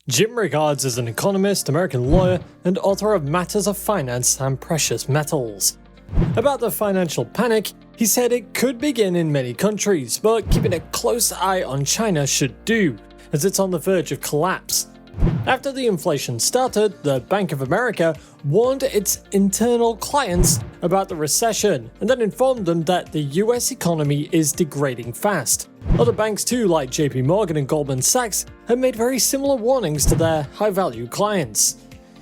Jim Rickards is an economist, American lawyer, and author of Matters of Finance and Precious Metals. About the financial panic, he said it could begin in many countries, but keeping a close eye on China should do, as it's on the verge of collapse. After the inflation started, the Bank of America warned its internal clients about the recession and then informed them that the US economy is degrading fast. Other banks too, like JP Morgan and Goldman Sachs, have made very similar warnings to their high-value clients.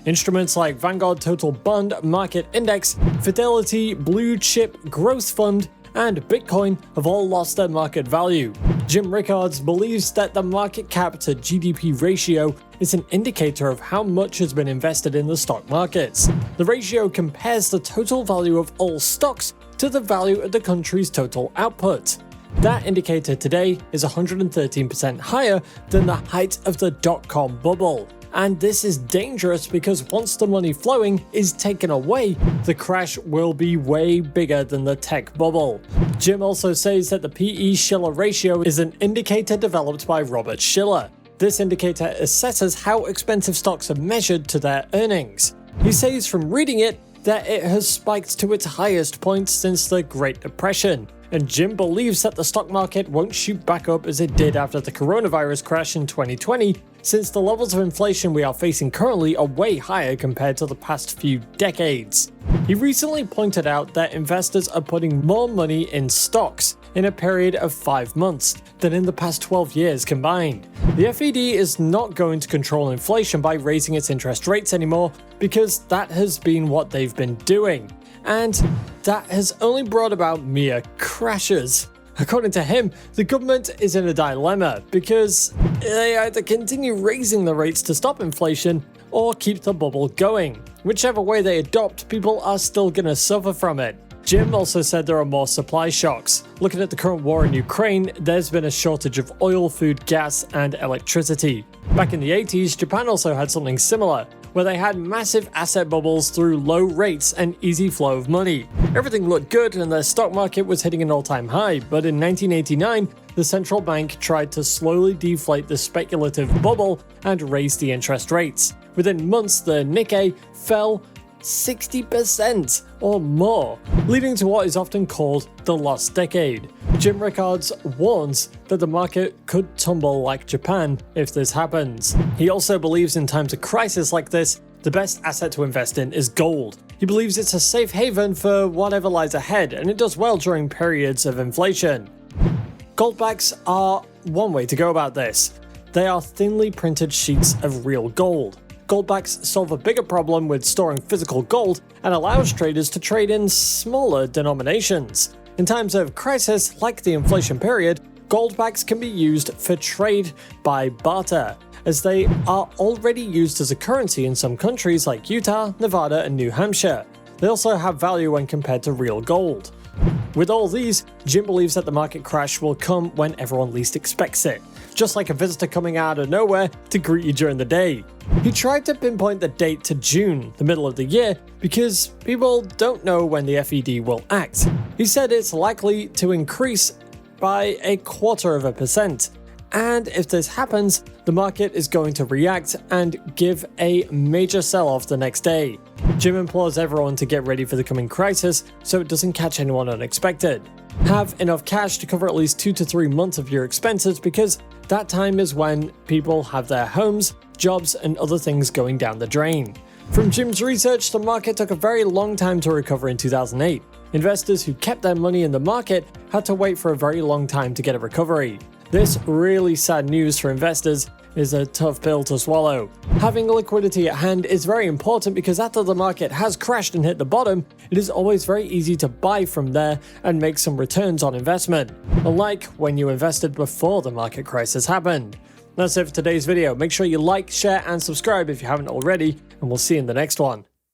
Instruments like Vanguard Total Bond Market Index, Fidelity Blue Chip Growth Fund, and Bitcoin have all lost their market value. Jim Rickards believes that the market cap to GDP ratio is an indicator of how much has been invested in the stock markets. The ratio compares the total value of all stocks to the value of the country's total output. That indicator today is 113% higher than the height of the dot-com bubble. And this is dangerous because once the money flowing is taken away, the crash will be way bigger than the tech bubble. Jim also says that the PE-Shiller ratio is an indicator developed by Robert Shiller. This indicator assesses how expensive stocks are measured to their earnings. He says from reading it that it has spiked to its highest point since the Great Depression. And Jim believes that the stock market won't shoot back up as it did after the coronavirus crash in 2020, since the levels of inflation we are facing currently are way higher compared to the past few decades. He recently pointed out that investors are putting more money in stocks in a period of 5 months than in the past 12 years combined. The FED is not going to control inflation by raising its interest rates anymore because that has been what they've been doing. And that has only brought about mere crashes. According to him, the government is in a dilemma because they either continue raising the rates to stop inflation or keep the bubble going. Whichever way they adopt, people are still gonna suffer from it. Jim also said there are more supply shocks. Looking at the current war in Ukraine, there's been a shortage of oil, food, gas, and electricity. Back in the 80s, Japan also had something similar, where they had massive asset bubbles through low rates and easy flow of money. Everything looked good and their stock market was hitting an all-time high, but in 1989, the central bank tried to slowly deflate the speculative bubble and raise the interest rates. Within months, the Nikkei fell 60% or more, leading to what is often called the lost decade. Jim Rickards warns that the market could tumble like Japan if this happens. He also believes in times of crisis like this, the best asset to invest in is gold. He believes it's a safe haven for whatever lies ahead, and it does well during periods of inflation. Goldbacks are one way to go about this. They are thinly printed sheets of real gold. Goldbacks solve a bigger problem with storing physical gold and allows traders to trade in smaller denominations. In times of crisis, like the inflation period, goldbacks can be used for trade by barter, as they are already used as a currency in some countries like Utah, Nevada, and New Hampshire. They also have value when compared to real gold. With all these, Jim believes that the market crash will come when everyone least expects it, just like a visitor coming out of nowhere to greet you during the day. He tried to pinpoint the date to June, the middle of the year, because people don't know when the FED will act. He said it's likely to increase by 0.25%, and if this happens, the market is going to react and give a major sell-off the next day. Jim implores everyone to get ready for the coming crisis so it doesn't catch anyone unexpected. Have enough cash to cover at least 2 to 3 months of your expenses because that time is when people have their homes, jobs, and other things going down the drain. From Jim's research, the market took a very long time to recover in 2008. Investors who kept their money in the market had to wait for a very long time to get a recovery. This really sad news for investors is a tough pill to swallow. Having liquidity at hand is very important because after the market has crashed and hit the bottom, it is always very easy to buy from there and make some returns on investment, unlike when you invested before the market crisis happened. That's it for today's video. Make sure you like, share, and subscribe if you haven't already, and we'll see you in the next one.